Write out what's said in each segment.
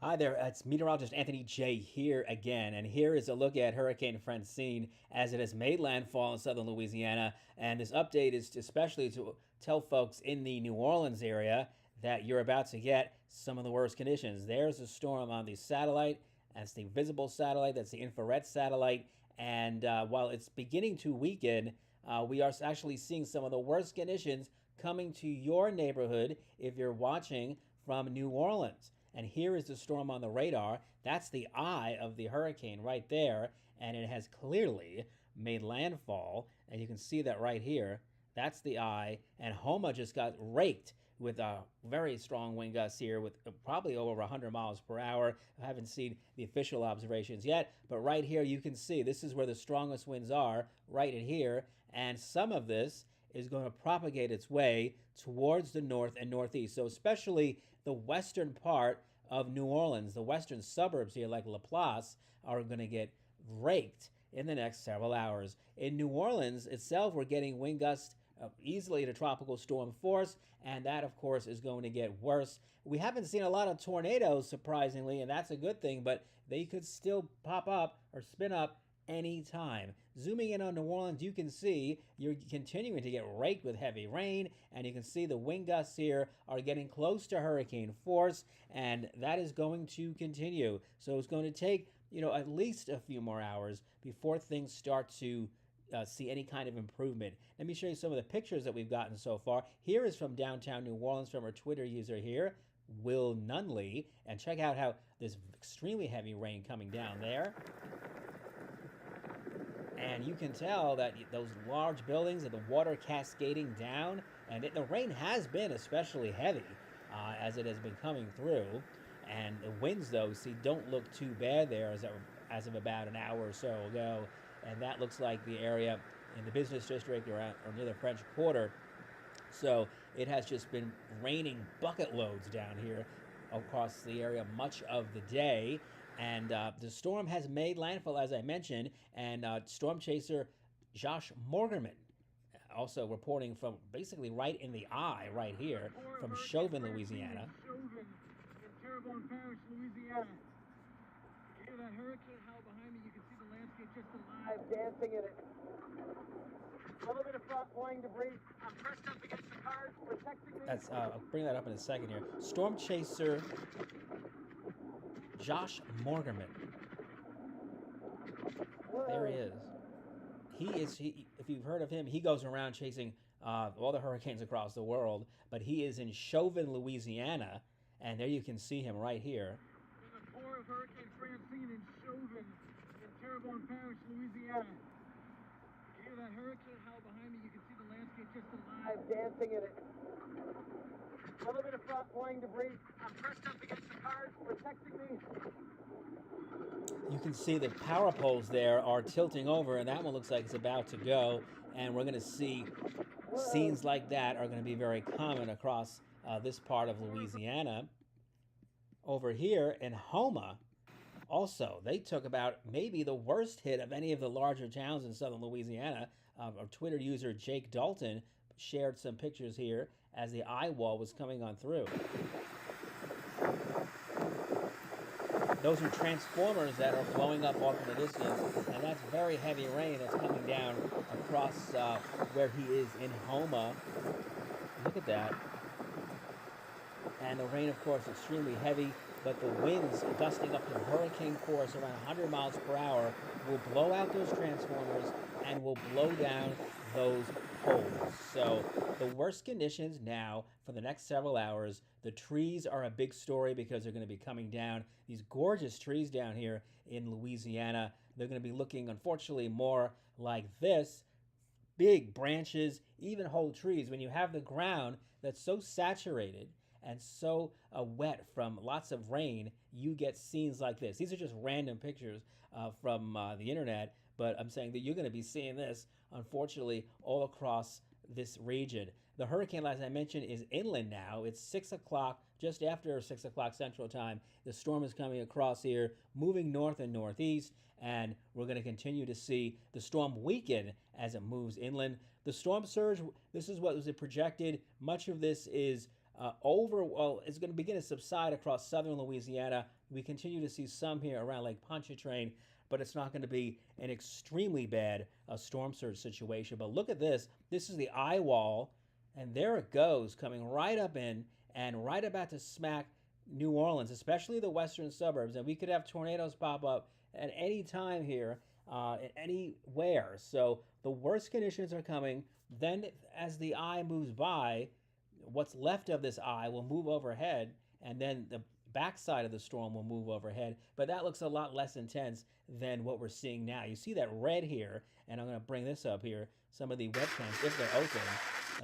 Hi there, it's meteorologist Anthony J here again, and here is a look at Hurricane Francine as it has made landfall in southern Louisiana. And this update is especially to tell folks in the New Orleans area that you're about to get some of the worst conditions. There's a storm on the satellite. That's the visible satellite, that's the infrared satellite. And while it's beginning to weaken, we are actually seeing some of the worst conditions coming to your neighborhood if you're watching from New Orleans. And here is the storm on the radar. That's the eye of the hurricane right there. And it has clearly made landfall. And you can see that right here. That's the eye. And Homa just got raked with a very strong wind gusts here with probably over 100 miles per hour. I haven't seen the official observations yet, but right here you can see this is where the strongest winds are, right in here. And some of this is going to propagate its way towards the north and northeast. So especially the western part of New Orleans, the western suburbs here like Laplace are going to get raked in the next several hours. In New Orleans itself, we're getting wind gusts easily to tropical storm force, and that of course is going to get worse. We haven't seen a lot of tornadoes, surprisingly, and that's a good thing, but they could still pop up or spin up anytime. Zooming in on New Orleans, you can see you're continuing to get raked with heavy rain, and you can see the wind gusts here are getting close to hurricane force, and that is going to continue. So it's going to take, at least a few more hours before things start to see any kind of improvement. Let me show you some of the pictures that we've gotten so far. Here is from downtown New Orleans from our Twitter user here, Will Nunley, and check out how there's extremely heavy rain coming down there. And you can tell that those large buildings and the water cascading down, and the rain has been especially heavy as it has been coming through. And the winds, though, don't look too bad there as of about an hour or so ago. And that looks like the area in the business district or near the French Quarter. So it has just been raining bucket loads down here across the area much of the day. And the storm has made landfall, as I mentioned, and storm chaser Josh Morgerman also reporting from basically right in the eye right here from Chauvin, Louisiana. Louisiana. You hear that hurricane howl behind me? You can see the landscape just alive, dancing in it. A little bit of flying debris. I'm pressed up against the cars, protecting me. I'll bring that up in a second here. Storm chaser Josh Morgerman. There he is. If you've heard of him, he goes around chasing all the hurricanes across the world, but he is in Chauvin, Louisiana, and there you can see him right here. In the core of Hurricane Francine in Chauvin, in Terrebonne Parish, Louisiana. You hear that hurricane howl behind me? You can see the landscape just alive, dancing in it. A little bit of flying debris. I'm pressed up against the cars, protecting me. You can see the power poles there are tilting over, and that one looks like it's about to go. And we're going to see scenes like that are going to be very common across this part of Louisiana. Over here in Homa, also, they took about maybe the worst hit of any of the larger towns in southern Louisiana. Our Twitter user Jake Dalton shared some pictures here as the eye wall was coming on through. Those are transformers that are blowing up off in the distance, and that's very heavy rain that's coming down across where he is in Homa. Look at that. And the rain, of course, extremely heavy, but the winds gusting up to hurricane force around 100 miles per hour will blow out those transformers and will blow down those poles. So the worst conditions now for the next several hours. The trees are a big story because they're going to be coming down. These gorgeous trees down here in Louisiana, they're going to be looking, unfortunately, more like this. Big branches, even whole trees. When you have the ground that's so saturated and so wet from lots of rain, you get scenes like this. These are just random pictures from the internet, but I'm saying that you're going to be seeing this, unfortunately, all across this region. The hurricane, as I mentioned, is inland now. It's 6 o'clock, just after 6 o'clock Central Time. The storm is coming across here, moving north and northeast, and we're going to continue to see the storm weaken as it moves inland. The storm surge, this is what was projected. Much of this is Well, it's going to begin to subside across southern Louisiana. We continue to see some here around Lake Pontchartrain, but it's not going to be an extremely bad storm surge situation. But look at this. This is the eye wall, and there it goes, coming right up in and right about to smack New Orleans, especially the western suburbs. And we could have tornadoes pop up at any time here, anywhere. So the worst conditions are coming. Then, as the eye moves by, what's left of this eye will move overhead, and then the backside of the storm will move overhead. But that looks a lot less intense than what we're seeing now. You see that red here, and I'm going to bring this up here. Some of the webcams, if they're open,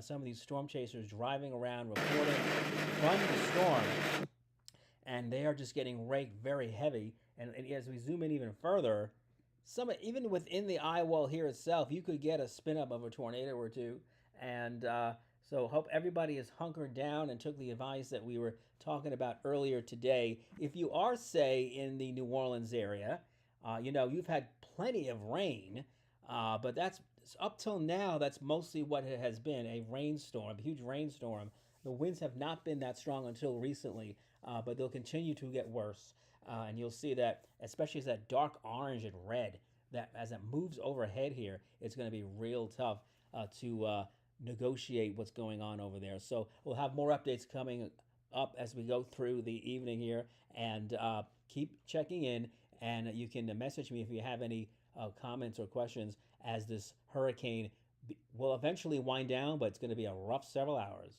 some of these storm chasers driving around reporting from the storm, and they are just getting raked very heavy. And as we zoom in even further, even within the eye wall here itself, you could get a spin up of a tornado or two. And so hope everybody is hunkered down and took the advice that we were talking about earlier today. If you are, say, in the New Orleans area, you've had plenty of rain, but that's up till now, that's mostly what it has been, a rainstorm, a huge rainstorm. The winds have not been that strong until recently, but they'll continue to get worse. And you'll see that, especially as that dark orange and red, that as it moves overhead here, it's going to be real tough to negotiate what's going on over there. So we'll have more updates coming up as we go through the evening here, and keep checking in. And you can message me if you have any comments or questions as this hurricane will eventually wind down, but it's going to be a rough several hours.